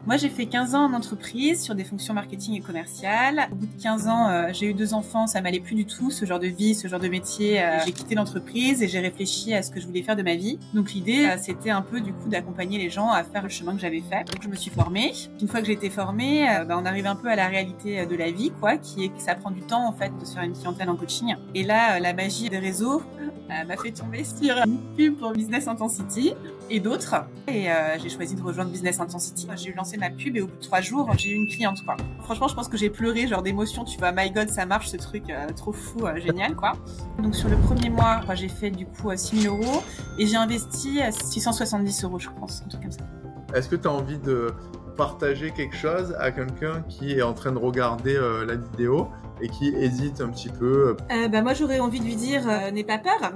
Moi, j'ai fait 15 ans en entreprise sur des fonctions marketing et commerciales. Au bout de 15 ans, j'ai eu 2 enfants, ça m'allait plus du tout, ce genre de vie, ce genre de métier. J'ai quitté l'entreprise et j'ai réfléchi à ce que je voulais faire de ma vie. Donc l'idée, c'était un peu du coup d'accompagner les gens à faire le chemin que j'avais fait. Donc je me suis formée. Une fois que j'ai été formée, on arrive un peu à la réalité de la vie, quoi, qui est que ça prend du temps en fait de se faire une clientèle en coaching. Et là, la magie des réseaux m'a fait tomber sur une pub pour Business Intensity et d'autres. Et j'ai choisi de rejoindre Business Intensity. J'ai lancé ma pub et au bout de 3 jours, j'ai eu une cliente, quoi. Franchement, je pense que j'ai pleuré, genre d'émotion, tu vois, my God, ça marche ce truc, trop fou, génial, quoi. Donc sur le premier mois, j'ai fait du coup 6 000 € et j'ai investi 670 €, je pense, un truc comme ça. Est-ce que tu as envie de partager quelque chose à quelqu'un qui est en train de regarder la vidéo et qui hésite un petit peu? Moi, j'aurais envie de lui dire, n'aie pas peur.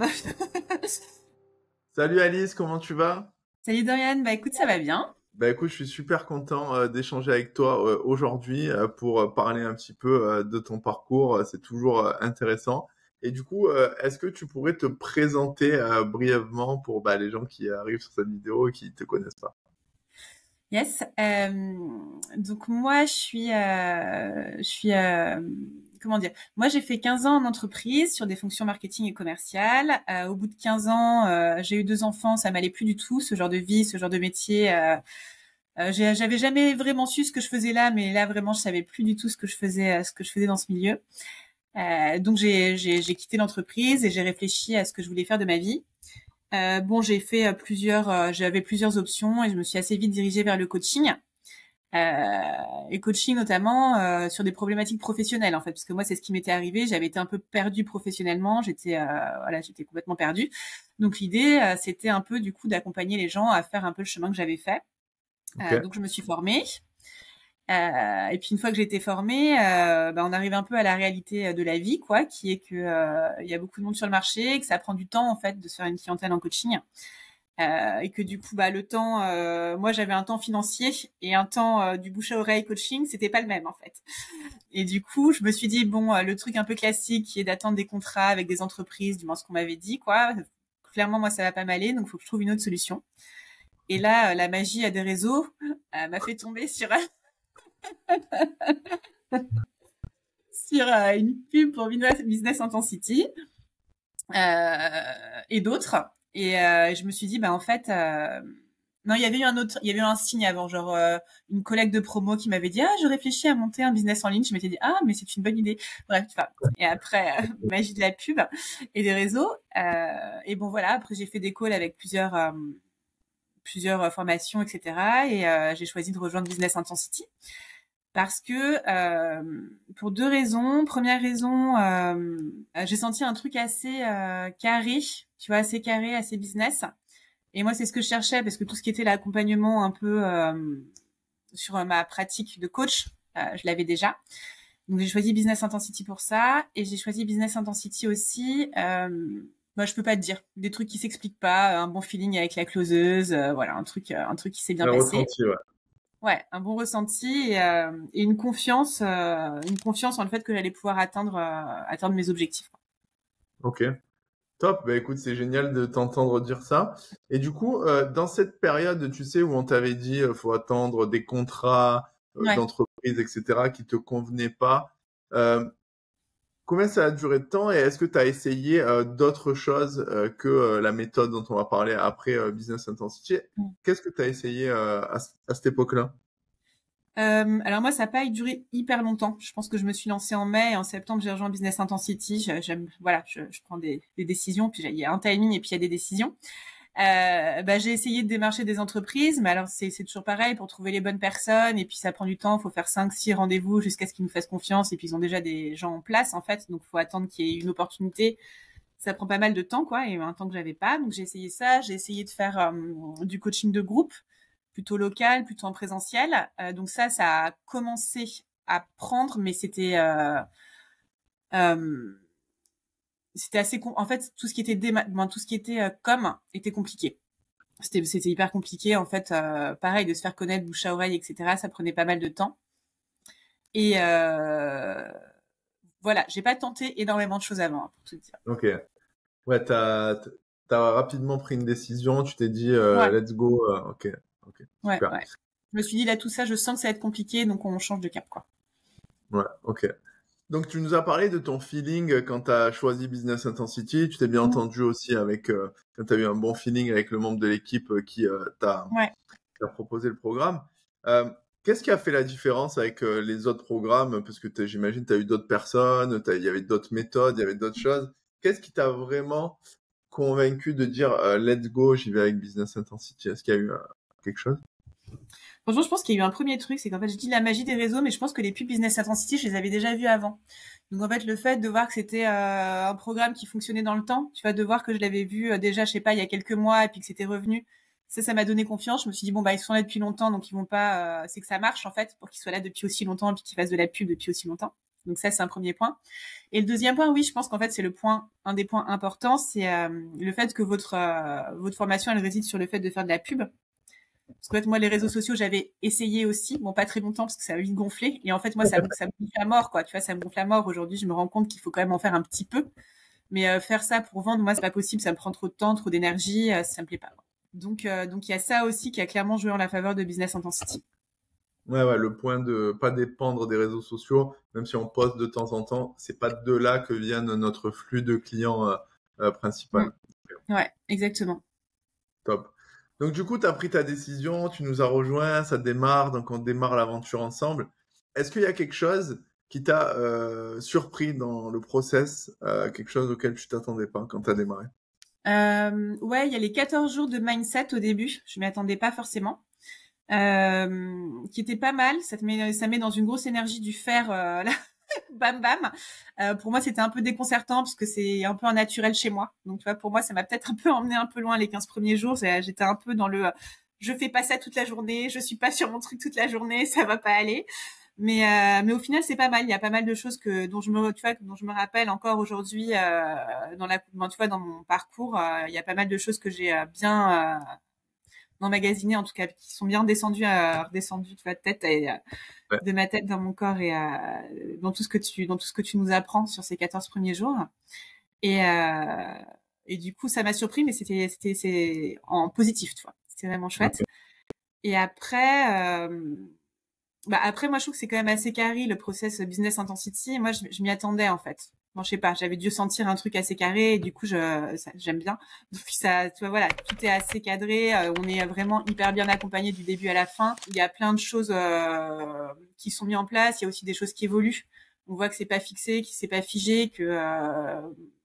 Salut Alice, comment tu vas? Salut Dorian, écoute, ça va bien. Écoute, je suis super content d'échanger avec toi aujourd'hui pour parler un petit peu de ton parcours. C'est toujours intéressant. Et du coup, est-ce que tu pourrais te présenter brièvement pour les gens qui arrivent sur cette vidéo et qui te connaissent pas? Yes. Donc moi, comment dire? Moi, j'ai fait 15 ans en entreprise sur des fonctions marketing et commerciales. Au bout de 15 ans, j'ai eu 2 enfants, ça m'allait plus du tout, ce genre de vie, ce genre de métier. J'avais jamais vraiment su ce que je faisais là, mais là vraiment, je savais plus du tout ce que je faisais dans ce milieu. Donc j'ai quitté l'entreprise et j'ai réfléchi à ce que je voulais faire de ma vie. J'ai fait j'avais plusieurs options et je me suis assez vite dirigée vers le coaching. Et coaching notamment sur des problématiques professionnelles en fait, parce que moi c'est ce qui m'était arrivé, j'avais été un peu perdue professionnellement, j'étais complètement perdue. Donc l'idée c'était un peu du coup d'accompagner les gens à faire un peu le chemin que j'avais fait. Ok. Donc je me suis formée. Et puis une fois que j'ai été formée, on arrive un peu à la réalité de la vie, quoi, qui est que il y a beaucoup de monde sur le marché, et que ça prend du temps en fait de se faire une clientèle en coaching, et que du coup le temps, moi j'avais un temps financier et un temps du bouche à oreille coaching, c'était pas le même en fait. Et du coup je me suis dit le truc un peu classique qui est d'attendre des contrats avec des entreprises, du moins ce qu'on m'avait dit, quoi. Clairement moi ça va pas m'aller, donc il faut que je trouve une autre solution. Et là la magie des réseaux m'a fait tomber sur une pub pour Business Intensity et d'autres. Et je me suis dit, en fait, non, il y avait eu un signe avant, genre une collègue de promo qui m'avait dit, je réfléchis à monter un business en ligne. Je m'étais dit, mais c'est une bonne idée. Bref, tu vois. Et après, magie de la pub et des réseaux. Et voilà, après j'ai fait des calls avec plusieurs formations, etc. Et j'ai choisi de rejoindre Business Intensity. Parce que pour 2 raisons. Première raison, j'ai senti un truc assez carré, tu vois, assez carré, assez business. Et moi, c'est ce que je cherchais parce que tout ce qui était l'accompagnement un peu sur ma pratique de coach, je l'avais déjà. Donc j'ai choisi Business Intensity pour ça, et j'ai choisi Business Intensity aussi. Je peux pas te dire des trucs qui s'expliquent pas, un bon feeling avec la closeuse, voilà, un truc qui s'est bien Un passé. ressenti, ouais. Ouais, un bon ressenti et une confiance en le fait que j'allais pouvoir atteindre mes objectifs. Ok. Top, écoute, c'est génial de t'entendre dire ça. Et du coup, dans cette période, tu sais, où on t'avait dit, faut attendre des contrats Ouais. d'entreprise, etc., qui te convenaient pas, euh, combien ça a duré de temps et est-ce que tu as essayé d'autres choses que la méthode dont on va parler après Business Intensity? Qu'est-ce que tu as essayé à cette époque-là? Alors moi, ça n'a pas duré hyper longtemps. Je pense que je me suis lancée en mai et en septembre, j'ai rejoint Business Intensity. Je prends des décisions, puis il y a un timing et puis il y a des décisions. J'ai essayé de démarcher des entreprises, mais alors c'est toujours pareil pour trouver les bonnes personnes, et puis ça prend du temps, il faut faire 5-6 rendez-vous jusqu'à ce qu'ils nous fassent confiance, et puis ils ont déjà des gens en place en fait, donc il faut attendre qu'il y ait une opportunité. Ça prend pas mal de temps, quoi, et un temps que j'avais pas. Donc j'ai essayé ça, j'ai essayé de faire du coaching de groupe, plutôt local, plutôt en présentiel. Donc ça a commencé à prendre, mais euh, c'était en fait tout ce qui était tout ce qui était était compliqué. C'était hyper compliqué en fait, pareil, de se faire connaître bouche à oreille, etc. Ça prenait pas mal de temps. Et voilà, j'ai pas tenté énormément de choses avant, pour tout dire. Ok. Ouais, t'as rapidement pris une décision, tu t'es dit Ouais, let's go. Ok, ok, ouais, super. ouais. Je me suis dit, là, tout ça, je sens que ça va être compliqué, donc on change de cap, quoi. Ouais, ok. Donc, tu nous as parlé de ton feeling quand tu as choisi Business Intensity. Tu t'es bien Mm. entendu aussi avec, quand tu as eu un bon feeling avec le membre de l'équipe qui Ouais. t'a proposé le programme. Qu'est-ce qui a fait la différence avec les autres programmes? Parce que j'imagine tu as eu d'autres personnes, il y avait d'autres méthodes, il y avait d'autres choses. Qu'est-ce qui t'a vraiment convaincu de dire let's go, j'y vais avec Business Intensity? Est-ce qu'il y a eu quelque chose? Franchement, je pense qu'il y a eu un premier truc, c'est qu'en fait, je dis la magie des réseaux, mais je pense que les pubs Business Intensity, je les avais déjà vus avant. Donc en fait, le fait de voir que c'était un programme qui fonctionnait dans le temps, tu vois, de voir que je l'avais vu déjà, je sais pas, il y a quelques mois, et puis que c'était revenu, ça m'a donné confiance. Je me suis dit bon bah ils sont là depuis longtemps, donc ils vont pas, c'est que ça marche en fait pour qu'ils soient là depuis aussi longtemps et puis qu'ils fassent de la pub depuis aussi longtemps. Donc ça c'est un premier point. Et le deuxième point, oui, je pense qu'en fait c'est un des points importants, c'est le fait que votre formation elle réside sur le fait de faire de la pub. Parce qu'en fait, moi, les réseaux sociaux, j'avais essayé aussi. Bon, pas très longtemps parce que ça a vite gonflé. Et en fait, moi, ça me gonfle à mort, quoi. Tu vois, ça me gonfle à mort. Aujourd'hui, je me rends compte qu'il faut quand même en faire un petit peu. Mais faire ça pour vendre, moi, c'est pas possible. Ça me prend trop de temps, trop d'énergie. Ça me plaît pas. Donc, il y a ça aussi qui a clairement joué en la faveur de Business Intensity. Ouais, ouais, le point de pas dépendre des réseaux sociaux, même si on poste de temps en temps, c'est pas de là que viennent notre flux de clients Mm. principal. Ouais, exactement. Top. Donc du coup, tu as pris ta décision, tu nous as rejoints, ça démarre, donc on démarre l'aventure ensemble. Est-ce qu'il y a quelque chose qui t'a surpris dans le process, quelque chose auquel tu t'attendais pas quand tu as démarré? Ouais, il y a les 14 jours de mindset au début. Je m'y attendais pas forcément. Qui était pas mal. Ça met dans une grosse énergie du faire, là, bam bam. Pour moi, c'était un peu déconcertant parce que c'est un peu un naturel chez moi. Donc, tu vois, pour moi, ça m'a peut-être un peu emmené un peu loin les 15 premiers jours. J'étais un peu dans le, je fais pas ça toute la journée, je suis pas sur mon truc toute la journée, ça va pas aller. Mais au final, c'est pas mal. Il y a pas mal de choses dont je me rappelle encore aujourd'hui tu vois, dans mon parcours. Il y a pas mal de choses que j'ai bien emmagasinés en tout cas, qui sont bien redescendus de ma tête et Ouais. de ma tête dans mon corps et dans tout ce que tu nous apprends sur ces 14 premiers jours. Et, euh, et du coup, ça m'a surpris, mais c'est en positif, tu vois. C'était vraiment chouette. Ok. Et après, moi, je trouve que c'est quand même assez carré le process Business Intensity. Et moi, je m'y attendais en fait. Bon, je sais pas, j'avais dû sentir un truc assez carré et du coup, j'aime bien. Donc ça, tu vois, voilà, tout est assez cadré. On est vraiment hyper bien accompagné du début à la fin. Il y a plein de choses qui sont mises en place. Il y a aussi des choses qui évoluent. On voit que c'est pas fixé, que c'est pas figé, que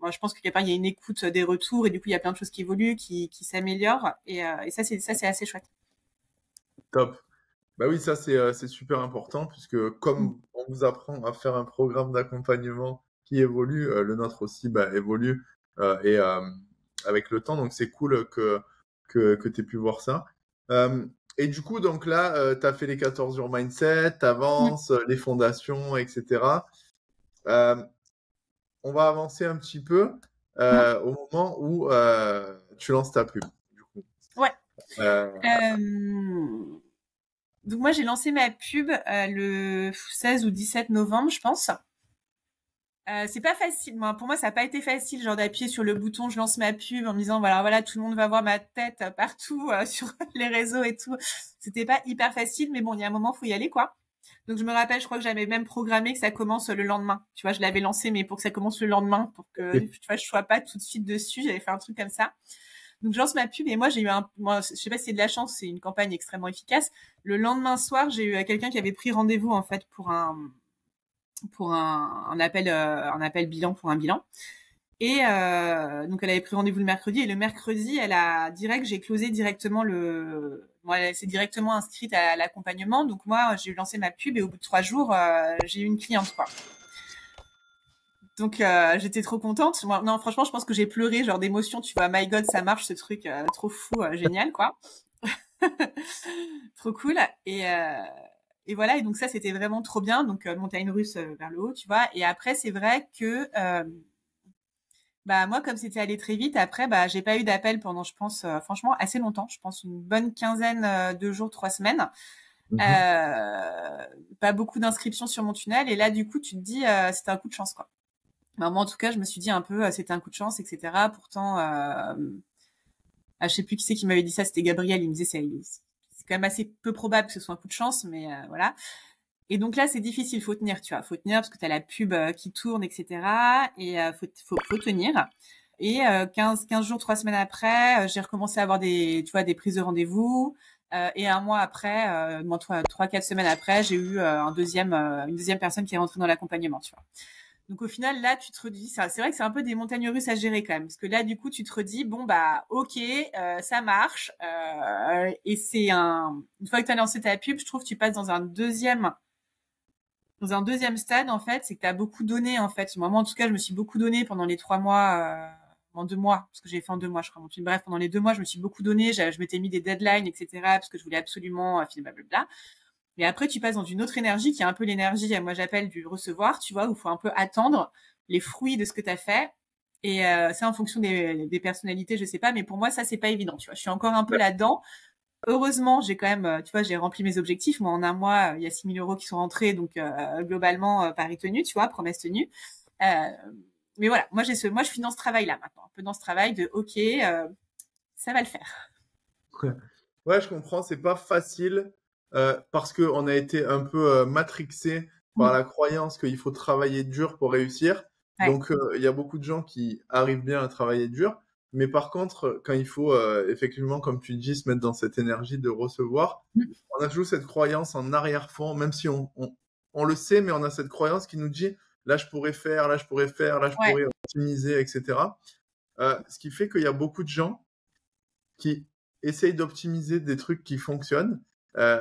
moi, je pense qu'il y a une écoute des retours et du coup, il y a plein de choses qui évoluent, qui s'améliorent et ça, c'est assez chouette. Top. Bah oui, ça c'est super important puisque Mm. comme on vous apprend à faire un programme d'accompagnement qui évolue, le nôtre aussi bah, évolue et avec le temps, donc c'est cool que tu aies pu voir ça. Et du coup, donc là, tu as fait les 14 jours mindset, tu Mm. avances, les fondations, etc. Euh, on va avancer un petit peu Mm. au moment où tu lances ta pub. Du coup. Ouais. Euh, Donc moi j'ai lancé ma pub le 16 ou 17 novembre je pense. C'est pas facile. Pour moi ça n'a pas été facile genre d'appuyer sur le bouton je lance ma pub en me disant voilà tout le monde va voir ma tête partout sur les réseaux et tout. C'était pas hyper facile mais bon il y a un moment faut y aller quoi. Donc je me rappelle je crois que j'avais même programmé que ça commence le lendemain. Tu vois je l'avais lancé mais pour que ça commence le lendemain pour que ok. tu vois je sois pas tout de suite dessus. J'avais fait un truc comme ça. Donc je lance ma pub et moi je sais pas si c'est de la chance, c'est une campagne extrêmement efficace. Le lendemain soir, j'ai eu quelqu'un qui avait pris rendez-vous en fait un appel bilan pour un bilan. Et donc elle avait pris rendez-vous le mercredi et le mercredi, j'ai closé directement moi elle s'est directement inscrite à l'accompagnement. Donc moi j'ai lancé ma pub et au bout de 3 jours, j'ai eu une cliente quoi. Donc j'étais trop contente. Moi, non, franchement, je pense que j'ai pleuré, genre d'émotion. Tu vois, my God, ça marche ce truc, trop fou, génial, quoi. Trop cool. Et voilà. Et donc ça, c'était vraiment trop bien. Donc montagne russe vers le haut, tu vois. Et après, c'est vrai que bah moi, comme c'était allé très vite, après, bah j'ai pas eu d'appel pendant, je pense, franchement, assez longtemps. Je pense une bonne quinzaine de jours, 3 semaines. Mhm. Pas beaucoup d'inscriptions sur mon tunnel. Et là, du coup, tu te dis, c'était un coup de chance, quoi. Bah, moi, en tout cas, je me suis dit un peu, c'était un coup de chance, etc. Pourtant, je sais plus qui c'est qui m'avait dit ça, c'était Gabriel. Il me disait, c'est quand même assez peu probable que ce soit un coup de chance, mais voilà. Et donc là, c'est difficile, faut tenir, tu vois, faut tenir parce que t'as la pub qui tourne, etc. Et faut tenir. Et 15 jours, 3 semaines après, j'ai recommencé à avoir des prises de rendez-vous. Et un mois après, 3-4 semaines après, j'ai eu une deuxième personne qui est rentrée dans l'accompagnement, tu vois. Donc au final, là, tu te redis, c'est vrai que c'est un peu des montagnes russes à gérer quand même, parce que là, du coup, tu te redis, bon bah, ok, ça marche, et une fois que tu as lancé ta pub, je trouve que tu passes dans un deuxième stade en fait, c'est que tu as beaucoup donné en fait. Moi, en tout cas, je me suis beaucoup donné pendant les 3 mois, en 2 mois, parce que j'ai fait en 2 mois, je crois. Bref, pendant les 2 mois, je me suis beaucoup donné, je m'étais mis des deadlines, etc., parce que je voulais absolument filmer, blablabla. Et après, tu passes dans une autre énergie qui est un peu l'énergie, moi j'appelle du recevoir, tu vois, où il faut un peu attendre les fruits de ce que tu as fait. Et ça, en fonction des personnalités, je sais pas, mais pour moi, ça, c'est pas évident, tu vois. Je suis encore un peu là-dedans. Heureusement, j'ai quand même, tu vois, j'ai rempli mes objectifs. Moi, en un mois, il y a 6 000 € qui sont rentrés, donc globalement, pari tenu, tu vois, promesse tenue. Mais voilà, moi, je suis dans ce travail-là maintenant, un peu dans ce travail de, ok, ça va le faire. Ouais, je comprends, c'est pas facile parce que on a été un peu matrixé par la croyance qu'il faut travailler dur pour réussir. Ouais. Donc, il y a beaucoup de gens qui arrivent bien à travailler dur, mais par contre, quand il faut effectivement, comme tu dis, se mettre dans cette énergie de recevoir, on a toujours cette croyance en arrière-fond, même si on le sait, mais on a cette croyance qui nous dit là, je pourrais faire, là, je pourrais faire, là, je Ouais. pourrais optimiser, etc. Ce qui fait qu'il y a beaucoup de gens qui essayent d'optimiser des trucs qui fonctionnent et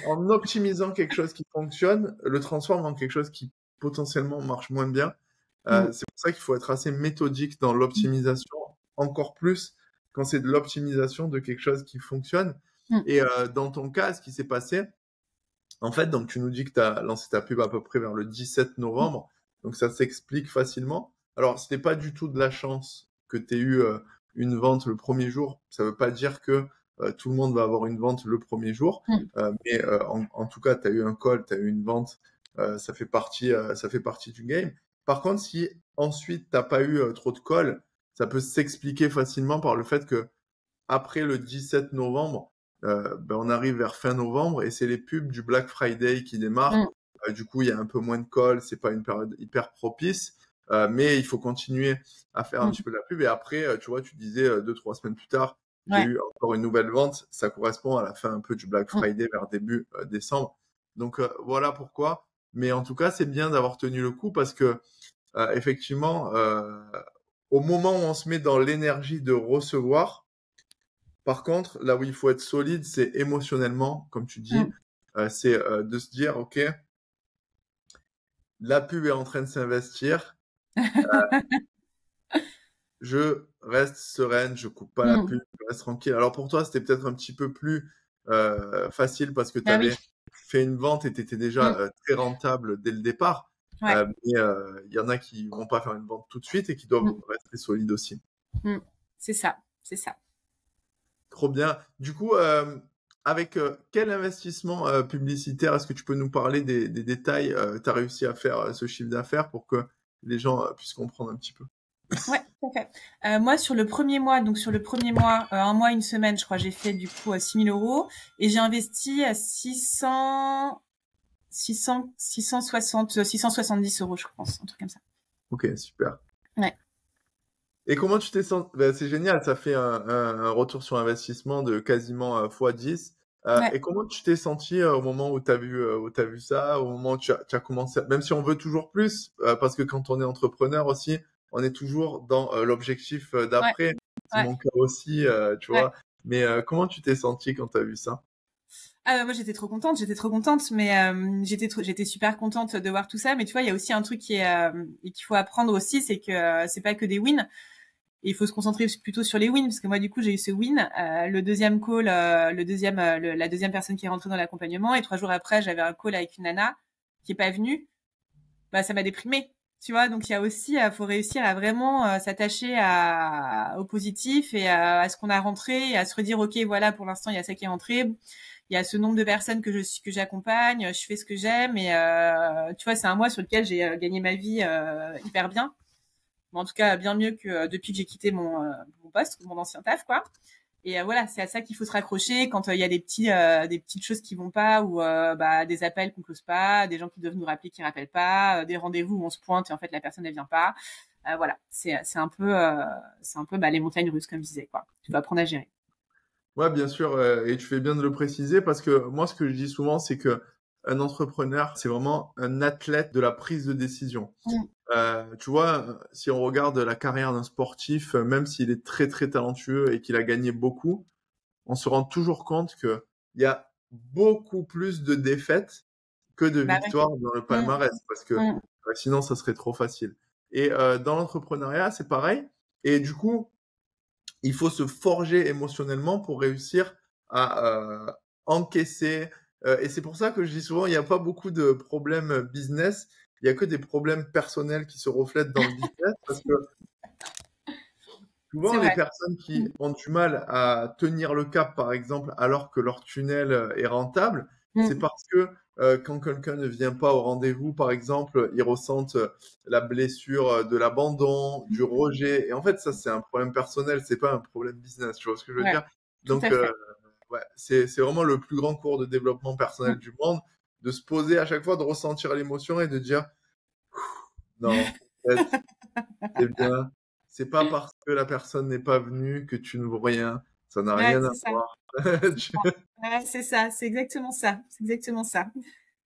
en optimisant quelque chose qui fonctionne, le transforme en quelque chose qui potentiellement marche moins bien. C'est pour ça qu'il faut être assez méthodique dans l'optimisation, encore plus quand c'est de l'optimisation de quelque chose qui fonctionne. Et dans ton cas, ce qui s'est passé, en fait, donc tu nous dis que tu as lancé ta pub à peu près vers le 17 novembre, donc ça s'explique facilement. Alors, ce n'est pas du tout de la chance que tu aies eu une vente le premier jour. Ça ne veut pas dire que tout le monde va avoir une vente le premier jour, mais en tout cas, tu as eu un call, tu as eu une vente, ça fait partie du game. Par contre, si ensuite tu n'as pas eu trop de calls, ça peut s'expliquer facilement par le fait que après le 17 novembre, on arrive vers fin novembre et c'est les pubs du Black Friday qui démarrent. Du coup, il y a un peu moins de calls, c'est pas une période hyper propice, mais il faut continuer à faire un petit peu de la pub. Et après, tu vois, tu disais 2-3 semaines plus tard, j'ai eu encore une nouvelle vente. Ça correspond à la fin un peu du Black Friday vers début décembre. Donc voilà pourquoi. Mais en tout cas, c'est bien d'avoir tenu le coup parce que effectivement, au moment où on se met dans l'énergie de recevoir, par contre, là où il faut être solide, c'est émotionnellement, comme tu dis, c'est de se dire, OK, la pub est en train de s'investir, je reste sereine, je coupe pas la pub, je reste tranquille. Alors pour toi, c'était peut-être un petit peu plus facile parce que tu avais fait une vente et tu étais déjà très rentable dès le départ. Mais il y en a qui vont pas faire une vente tout de suite et qui doivent rester solides aussi. C'est ça, c'est ça. Trop bien. Du coup, avec quel investissement publicitaire est-ce que tu peux nous parler des détails tu as réussi à faire ce chiffre d'affaires pour que les gens puissent comprendre un petit peu? Ouais, tout à fait. Moi, sur le premier mois, un mois, une semaine, je crois, j'ai fait du coup 6 000 € et j'ai investi 670 €, je pense, un truc comme ça. Ok, super. Ouais. Et comment tu t'es senti? Ben, c'est génial, ça fait un retour sur investissement de quasiment x10. Et comment tu t'es senti au moment où tu as vu ça, au moment où tu as commencé, même si on veut toujours plus, parce que quand on est entrepreneur aussi, on est toujours dans l'objectif d'après. C'est mon cas aussi, tu vois. Mais comment tu t'es senti quand tu as vu ça? Moi j'étais trop contente, mais j'étais super contente de voir tout ça. Mais tu vois, il y a aussi un truc qu'il faut apprendre aussi, c'est que c'est pas que des wins. Et il faut se concentrer plutôt sur les wins, parce que moi du coup j'ai eu ce win, le deuxième call, la deuxième personne qui est rentrée dans l'accompagnement, et 3 jours après j'avais un call avec une nana qui est pas venue. Bah ça m'a déprimée, tu vois. Donc il y a aussi, faut réussir à vraiment s'attacher au positif et à ce qu'on a rentré, et à se redire ok, voilà, pour l'instant il y a ça qui est rentré, il y a ce nombre de personnes que j'accompagne, je fais ce que j'aime, et tu vois, c'est un mois sur lequel j'ai gagné ma vie hyper bien. En tout cas, bien mieux que depuis que j'ai quitté mon poste, mon ancien taf, quoi. Et voilà, c'est à ça qu'il faut se raccrocher quand il y a des petites choses qui vont pas, ou des appels qu'on close pas, des gens qui doivent nous rappeler qui rappellent pas, des rendez-vous où on se pointe et en fait la personne elle vient pas. Voilà, c'est un peu les montagnes russes comme je disais, quoi. Tu dois apprendre à gérer. Ouais, bien sûr, et tu fais bien de le préciser parce que moi, ce que je dis souvent, c'est que un entrepreneur, c'est vraiment un athlète de la prise de décision. Tu vois, si on regarde la carrière d'un sportif, même s'il est très très talentueux et qu'il a gagné beaucoup, on se rend toujours compte que il y a beaucoup plus de défaites que de Bah ouais. victoires dans le palmarès, parce que sinon ça serait trop facile. Et dans l'entrepreneuriat, c'est pareil. Et du coup, il faut se forger émotionnellement pour réussir à encaisser. Et c'est pour ça que je dis souvent, il n'y a pas beaucoup de problèmes business. Il n'y a que des problèmes personnels qui se reflètent dans le business, parce que souvent, C'est les vrai. personnes qui ont du mal à tenir le cap, par exemple, alors que leur tunnel est rentable, c'est parce que quand quelqu'un ne vient pas au rendez-vous, par exemple, ils ressentent la blessure de l'abandon, du rejet. Et en fait, ça, c'est un problème personnel, c'est pas un problème business. Tu vois ce que je veux Ouais, dire? tout Donc, à fait. ouais, c'est vraiment le plus grand cours de développement personnel du monde, de se poser à chaque fois, de ressentir l'émotion et de dire, non, en fait, c'est bien. C'est pas parce que la personne n'est pas venue que tu ne vaux rien. Ça n'a Ouais, rien à c'est ça. voir. C'est Tu- ça. Ouais, c'est ça. C'est exactement ça. C'est exactement ça.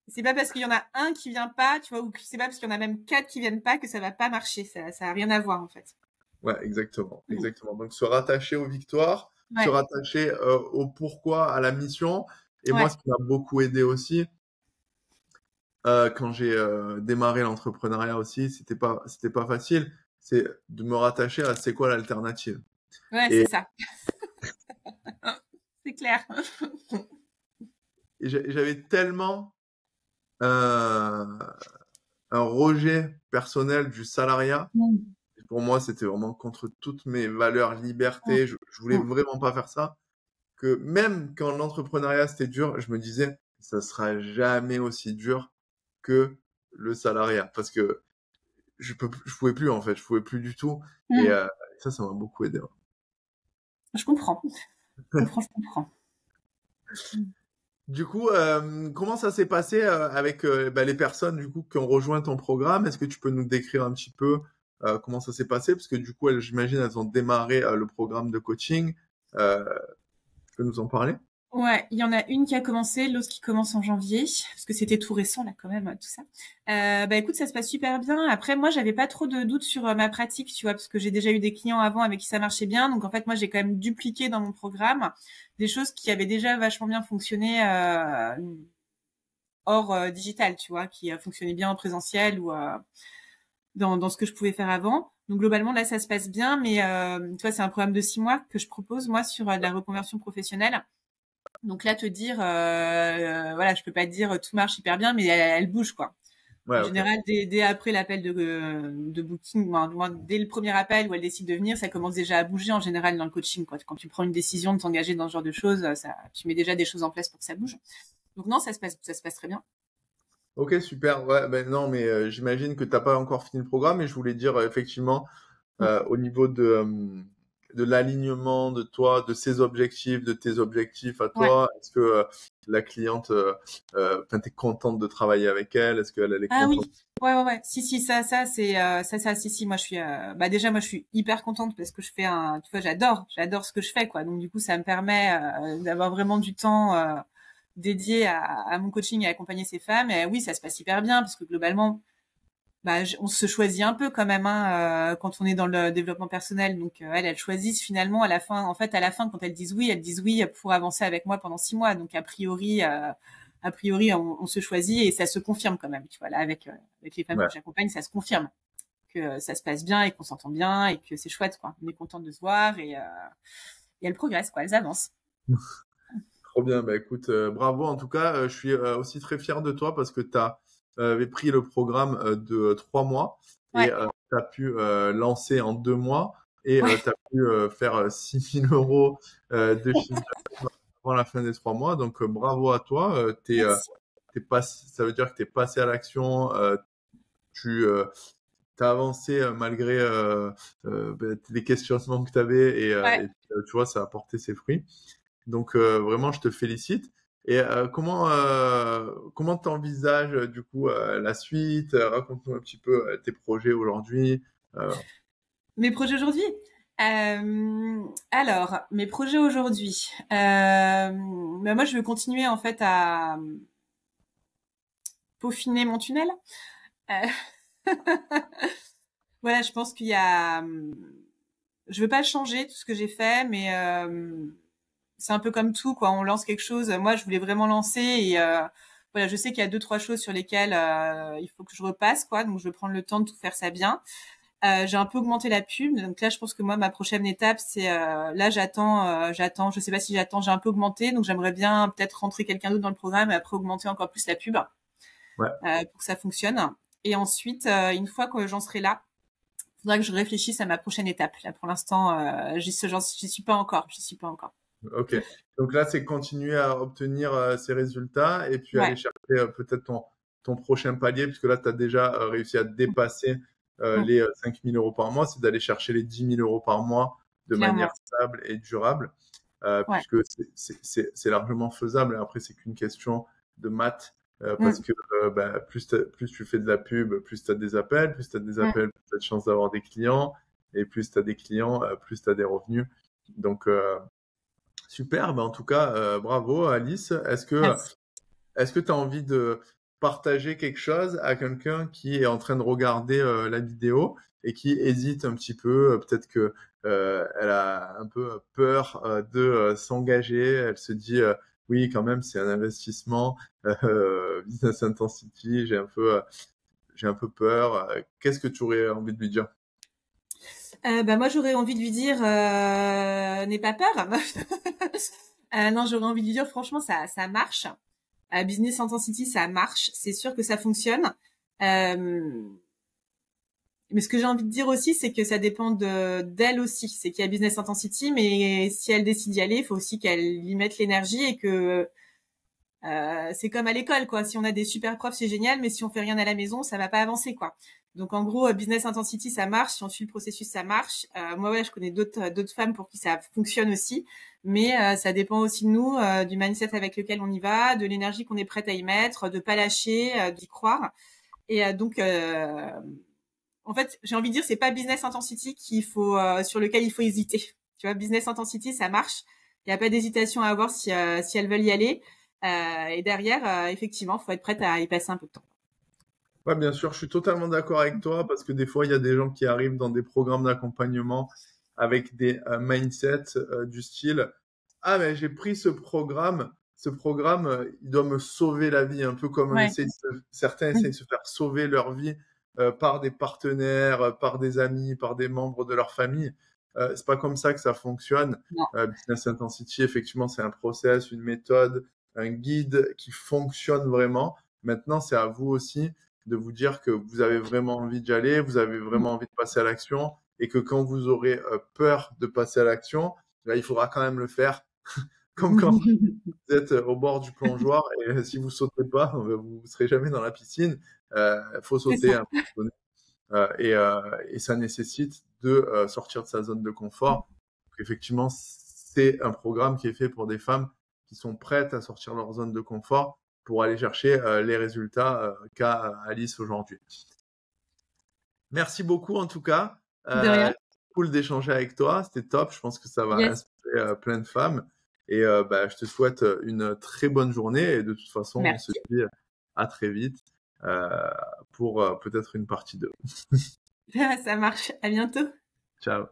C'est pas parce qu'il y en a un qui vient pas, tu vois, ou c'est pas parce qu'il y en a même 4 qui viennent pas que ça va pas marcher. Ça a rien à voir, en fait. Ouais, exactement, exactement. Donc se rattacher aux victoires, se Ouais, rattacher au pourquoi, à la mission. Et moi, ouais. ce qui m'a beaucoup aidé aussi, quand j'ai démarré l'entrepreneuriat aussi, c'était pas facile. C'est de me rattacher à c'est quoi l'alternative. Ouais, Et, c'est ça. C'est clair. et j'avais tellement euh, un rejet personnel du salariat. Mm. Pour moi, c'était vraiment contre toutes mes valeurs, liberté. Je voulais Mm. vraiment pas faire ça. Que même quand l'entrepreneuriat c'était dur, je me disais, ça sera jamais aussi dur que le salariat. Parce que je pouvais plus, en fait. Je pouvais plus du tout. Et Mm. ça m'a beaucoup aidé. Je comprends. Je comprends, je comprends. Mm. Du coup, comment ça s'est passé avec les personnes du coup qui ont rejoint ton programme? Est-ce que tu peux nous décrire un petit peu comment ça s'est passé? Parce que du coup, j'imagine, elles ont démarré le programme de coaching. Euh, Tu peux nous en parler? Ouais, il y en a une qui a commencé, l'autre qui commence en janvier, parce que c'était tout récent là quand même, tout ça. Écoute, ça se passe super bien. Après, moi, j'avais pas trop de doutes sur ma pratique, tu vois, parce que j'ai déjà eu des clients avant avec qui ça marchait bien. Donc en fait, moi, j'ai quand même dupliqué dans mon programme des choses qui avaient déjà vachement bien fonctionné hors digital, tu vois, qui fonctionnaient bien en présentiel ou dans ce que je pouvais faire avant. Donc globalement, là, ça se passe bien, mais tu vois, c'est un programme de 6 mois que je propose moi sur de la reconversion professionnelle. Donc là, te dire, voilà, je peux pas te dire tout marche hyper bien, mais elle bouge quoi. Ouais, En ok. général, dès après l'appel de booking, dès le premier appel où elle décide de venir, ça commence déjà à bouger en général dans le coaching, quoi. Quand tu prends une décision de t'engager dans ce genre de choses, tu mets déjà des choses en place pour que ça bouge. Donc non, ça se passe très bien. Ok, super. Ouais, ben non, mais j'imagine que t'as pas encore fini le programme et je voulais dire effectivement Mm. au niveau de l'alignement de toi, de ses objectifs, de tes objectifs à Ouais. toi, est-ce que la cliente, t'es contente de travailler avec elle? Est-ce qu'elle elle est Ah contente? oui. Ouais, ouais, ouais. Si, c'est si. Moi, je suis, déjà, moi, je suis hyper contente parce que je fais tu vois, j'adore ce que je fais, quoi. Donc, du coup, ça me permet d'avoir vraiment du temps dédié à mon coaching et à accompagner ces femmes. Et oui, ça se passe hyper bien parce que globalement, on se choisit un peu quand même, hein, quand on est dans le développement personnel. Donc, elles choisissent finalement à la fin. En fait, à la fin, quand elles disent oui pour avancer avec moi pendant 6 mois. Donc, a priori, on se choisit et ça se confirme quand même. Tu vois, là, avec les femmes Ouais. que j'accompagne, ça se confirme que ça se passe bien et qu'on s'entend bien et que c'est chouette, quoi. On est contente de se voir et elles progressent, quoi. Elles avancent. Trop bien. Bah écoute, bravo. En tout cas, je suis aussi très fier de toi parce que tu avais pris le programme de 3 mois et Ouais, tu as pu lancer en 2 mois et ouais. tu as pu faire 6 000 € de chiffre d'affaires avant la fin des 3 mois. Donc, bravo à toi. Merci. Ça veut dire que tu es passé à l'action. Tu as avancé malgré les questionnements que tu avais Ouais. et tu vois, ça a porté ses fruits. Donc vraiment, je te félicite. Et comment t'envisages du coup la suite? Raconte-nous un petit peu tes projets aujourd'hui. Euh, Mes projets aujourd'hui. Alors, mes projets aujourd'hui. Ben moi, je veux continuer en fait à peaufiner mon tunnel. Euh, voilà, je pense qu'il y a. Je veux pas changer tout ce que j'ai fait, mais c'est un peu comme tout, quoi. On lance quelque chose. Moi, je voulais vraiment lancer et voilà, je sais qu'il y a deux, trois choses sur lesquelles il faut que je repasse, quoi. Donc, je veux prendre le temps de tout faire ça bien. J'ai un peu augmenté la pub, donc là je pense que moi ma prochaine étape c'est là j'attends, je sais pas si j'attends, j'ai un peu augmenté, donc j'aimerais bien peut-être rentrer quelqu'un d'autre dans le programme et après augmenter encore plus la pub ouais, pour que ça fonctionne. Et ensuite une fois que j'en serai là, il faudra que je réfléchisse à ma prochaine étape. Là pour l'instant j'y suis pas encore, j'y suis pas encore. ok. Donc là, c'est continuer à obtenir ces résultats et puis aller Ouais. chercher peut-être ton prochain palier, puisque là, tu as déjà réussi à dépasser Mm. les 5 000 euros par mois, c'est d'aller chercher les 10 000 euros par mois de manière Clairement. stable et durable, Ouais. puisque c'est largement faisable. Et après, c'est qu'une question de maths, parce Mm. que plus tu fais de la pub, plus tu as des appels, plus tu as des Mm. appels, plus tu as de chances d'avoir des clients, et plus tu as des clients, plus tu as des revenus. Donc, super, en tout cas, bravo Alice. Merci. Est-ce que tu as envie de partager quelque chose à quelqu'un qui est en train de regarder la vidéo et qui hésite un petit peu, peut-être que elle a un peu peur de s'engager, elle se dit oui quand même c'est un investissement, Business Intensity, j'ai un peu peur. Qu'est-ce que tu aurais envie de lui dire? Bah moi j'aurais envie de lui dire n'aie pas peur. Non, j'aurais envie de lui dire franchement ça marche. Business Intensity ça marche, c'est sûr que ça fonctionne. Euh, mais ce que j'ai envie de dire aussi c'est que ça dépend d'elle aussi. C'est qu'il y a Business Intensity, mais si elle décide d'y aller, il faut aussi qu'elle y mette l'énergie et que c'est comme à l'école, quoi. Si on a des super profs, c'est génial, mais si on fait rien à la maison, ça va pas avancer, quoi. Donc en gros, Business Intensity, ça marche. Si on suit le processus, ça marche. Moi, ouais, je connais d'autres femmes pour qui ça fonctionne aussi, mais ça dépend aussi de nous, du mindset avec lequel on y va, de l'énergie qu'on est prête à y mettre, de pas lâcher, d'y croire. Et donc, en fait, j'ai envie de dire, c'est pas Business Intensity sur lequel il faut hésiter. Tu vois, Business Intensity, ça marche. Il n'y a pas d'hésitation à avoir si elles veulent y aller. Et derrière, effectivement, il faut être prête à y passer un peu de temps. Ouais, bien sûr, je suis totalement d'accord avec toi parce que des fois, il y a des gens qui arrivent dans des programmes d'accompagnement avec des mindsets du style ah, mais j'ai pris ce programme, il doit me sauver la vie, un peu comme Ouais. certains essayent de se faire sauver leur vie par des partenaires, par des amis, par des membres de leur famille. C'est pas comme ça que ça fonctionne. Non. Business Intensity, effectivement, c'est un process, une méthode, un guide qui fonctionne vraiment. Maintenant, c'est à vous aussi de vous dire que vous avez vraiment envie d'y aller, vous avez vraiment envie de passer à l'action et que quand vous aurez peur de passer à l'action, là, il faudra quand même le faire. Comme quand vous êtes au bord du plongeoir et si vous sautez pas, vous ne serez jamais dans la piscine. Faut C'est sauter ça. à un moment donné. Et ça nécessite de sortir de sa zone de confort. Donc, effectivement, c'est un programme qui est fait pour des femmes qui sont prêtes à sortir de leur zone de confort pour aller chercher les résultats qu'a Alice aujourd'hui. Merci beaucoup en tout cas. De rien. Cool d'échanger avec toi, c'était top. Je pense que ça va Yes. inspirer plein de femmes. Et je te souhaite une très bonne journée. Et de toute façon, on se Merci. dit à très vite pour peut-être une partie 2. Ça marche. À bientôt. Ciao.